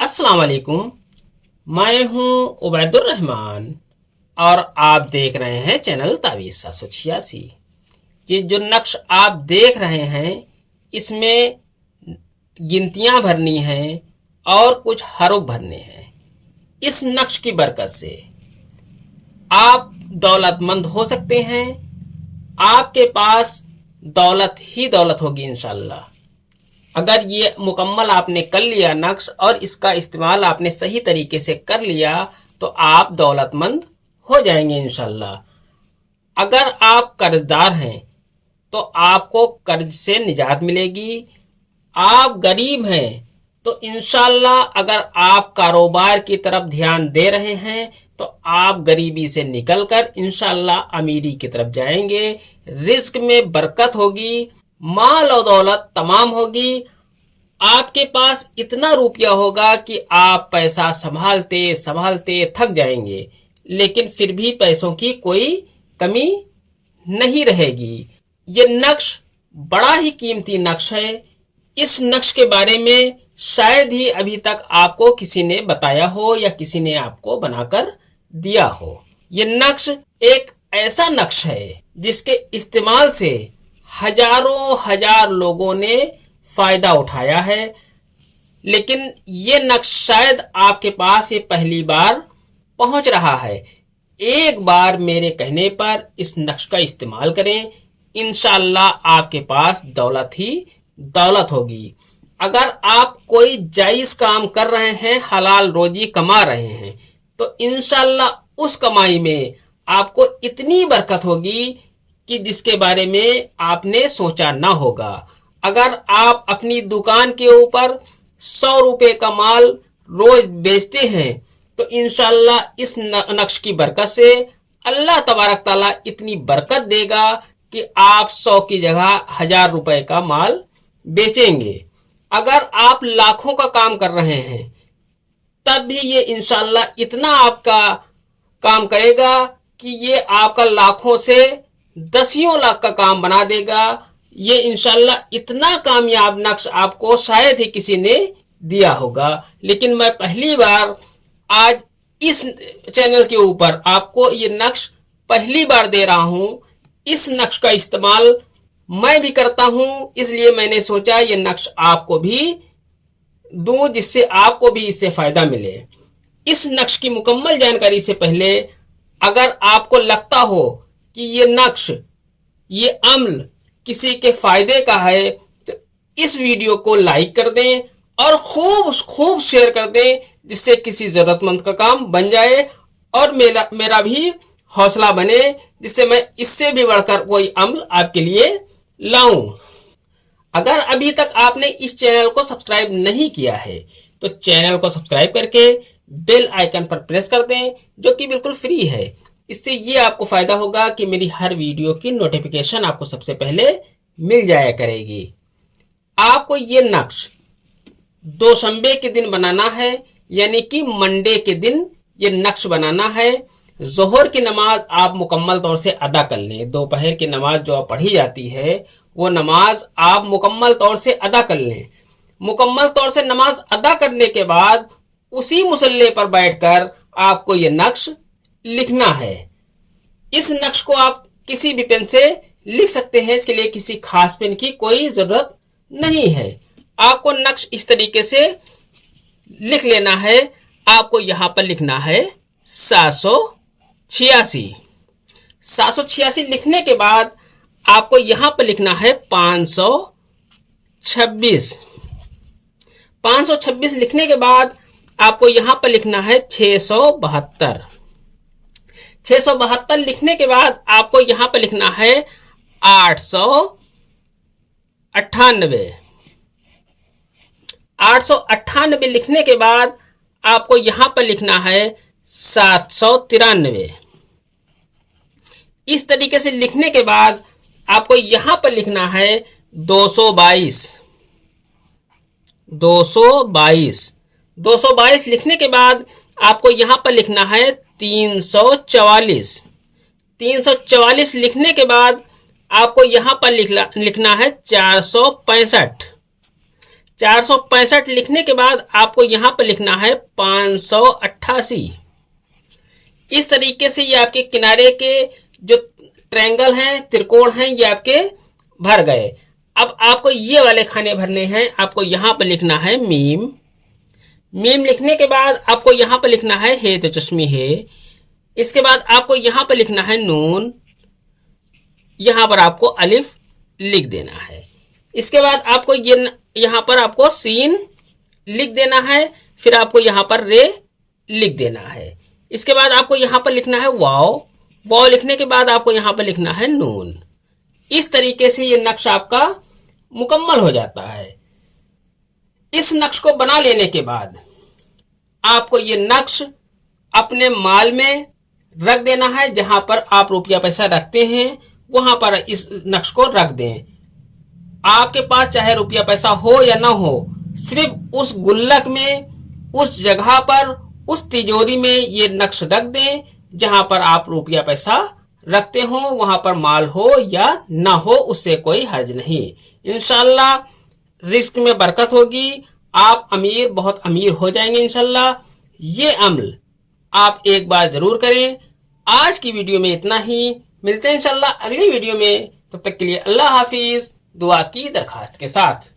अस्सलाम वालेकुम। मैं हूं उबैदुर रहमान और आप देख रहे हैं चैनल तावीज़ 786। ये जो नक्श आप देख रहे हैं इसमें गिनतियां भरनी हैं और कुछ हरूफ भरने हैं। इस नक्श की बरकत से आप दौलतमंद हो सकते हैं। आपके पास दौलत ही दौलत होगी इंशाअल्लाह। अगर ये मुकम्मल आपने कर लिया नक्श और इसका इस्तेमाल आपने सही तरीके से कर लिया तो आप दौलतमंद हो जाएंगे इंशाअल्लाह। अगर आप कर्जदार हैं तो आपको कर्ज से निजात मिलेगी। आप गरीब हैं तो इंशाअल्लाह अगर आप कारोबार की तरफ ध्यान दे रहे हैं तो आप गरीबी से निकलकर इंशाअल्लाह अमीरी की तरफ जाएंगे। रिज्क में बरकत होगी, माल और दौलत तमाम होगी। आपके पास इतना रुपया होगा कि आप पैसा संभालते संभालते थक जाएंगे, लेकिन फिर भी पैसों की कोई कमी नहीं रहेगी। ये नक्श बड़ा ही कीमती नक्श है। इस नक्श के बारे में शायद ही अभी तक आपको किसी ने बताया हो या किसी ने आपको बनाकर दिया हो। ये नक्श एक ऐसा नक्श है जिसके इस्तेमाल से हजारों हजार लोगों ने फायदा उठाया है, लेकिन ये नक्श शायद आपके पास ये पहली बार पहुंच रहा है। एक बार मेरे कहने पर इस नक्श का इस्तेमाल करें, इंशाअल्लाह आपके पास दौलत ही दौलत होगी। अगर आप कोई जायज काम कर रहे हैं, हलाल रोजी कमा रहे हैं, तो इंशाअल्लाह उस कमाई में आपको इतनी बरकत होगी कि जिसके बारे में आपने सोचा ना होगा। अगर आप अपनी दुकान के ऊपर 100 रुपए का माल रोज बेचते हैं तो इंशाअल्लाह इस नक्श की बरकत से अल्लाह तबारक ताला इतनी बरकत देगा कि आप 100 की जगह 1000 रुपए का माल बेचेंगे। अगर आप लाखों का काम कर रहे हैं तब भी ये इंशाअल्लाह इतना आपका काम करेगा कि ये आपका लाखों से दसियों लाख का काम बना देगा। ये इंशाअल्लाह इतना कामयाब नक्श आपको शायद ही किसी ने दिया होगा, लेकिन मैं पहली बार आज इस चैनल के ऊपर आपको ये नक्श पहली बार दे रहा हूं। इस नक्श का इस्तेमाल मैं भी करता हूं, इसलिए मैंने सोचा ये नक्श आपको भी दूं जिससे आपको भी इससे फायदा मिले। इस नक्श की मुकम्मल जानकारी से पहले अगर आपको लगता हो कि ये नक्श, ये अमल किसी के फायदे का है तो इस वीडियो को लाइक कर दें और खूब शेयर कर दें, जिससे किसी जरूरतमंद का काम बन जाए और मेरा भी हौसला बने, जिससे मैं इससे भी बढ़कर कोई अमल आपके लिए लाऊं। अगर अभी तक आपने इस चैनल को सब्सक्राइब नहीं किया है तो चैनल को सब्सक्राइब करके बेल आइकन पर प्रेस कर दें, जो कि बिल्कुल फ्री है। इससे ये आपको फायदा होगा कि मेरी हर वीडियो की नोटिफिकेशन आपको सबसे पहले मिल जाया करेगी। आपको ये नक्श दोशंबे के दिन बनाना है, यानी कि मंडे के दिन ये नक्श बनाना है। जोहर की नमाज आप मुकम्मल तौर से अदा कर लें। दोपहर की नमाज जो पढ़ी जाती है वो नमाज आप मुकम्मल तौर से अदा कर लें। मुकम्मल तौर से नमाज अदा करने के बाद उसी मुसल्ले पर बैठकर आपको ये नक्श लिखना है। इस नक्श को आप किसी भी पेन से लिख सकते हैं, इसके लिए किसी खास पेन की कोई जरूरत नहीं है। आपको नक्श इस तरीके से लिख लेना है। आपको यहां पर लिखना है 786। 786 लिखने के बाद आपको यहां पर लिखना है 526। 526 लिखने के बाद आपको यहां पर लिखना है 672। 672 लिखने के बाद आपको यहां पर लिखना है 898। 898 लिखने के बाद आपको यहां पर लिखना है 793। इस तरीके से लिखने के बाद आपको यहां पर लिखना है 222। 222 लिखने के बाद आपको यहां पर लिखना है 344। 344 लिखने के बाद आपको यहां पर लिखना है 465। 465 लिखने के बाद आपको यहां पर लिखना है 588। इस तरीके से ये आपके किनारे के जो ट्रायंगल हैं, त्रिकोण हैं, ये आपके भर गए। अब आपको ये वाले खाने भरने हैं। आपको यहां पर लिखना है मीम। मीम लिखने के बाद आपको यहां पर लिखना है हे तो चश्मी है। इसके बाद आपको यहां पर लिखना है नून। यहां पर आपको अलिफ लिख देना है। इसके बाद आपको ये यहां पर आपको सीन लिख देना है। फिर आपको यहां पर रे लिख देना है। इसके बाद आपको यहां पर लिखना है वाव। वाव लिखने के बाद आपको यहां पर लिखना है नून। इस तरीके से ये नक्श आपका मुकम्मल हो जाता है। इस नक्श को बना लेने के बाद आपको ये नक्श अपने माल में रख देना है। जहां पर आप रुपया पैसा रखते हैं वहां पर इस नक्श को रख दें। आपके पास चाहे रुपया पैसा हो या ना हो, सिर्फ उस गुल्लक में, उस जगह पर, उस तिजोरी में ये नक्श रख दें जहां पर आप रुपया पैसा रखते हो। वहां पर माल हो या ना हो, उससे कोई हर्ज नहीं। इंशाल्लाह रिस्क में बरकत होगी। आप अमीर, बहुत अमीर हो जाएंगे इंशाल्लाह। ये अमल आप एक बार जरूर करें। आज की वीडियो में इतना ही। मिलते हैं इंशाल्लाह अगली वीडियो में। तब तक के लिए अल्लाह हाफिज, दुआ की दरखास्त के साथ।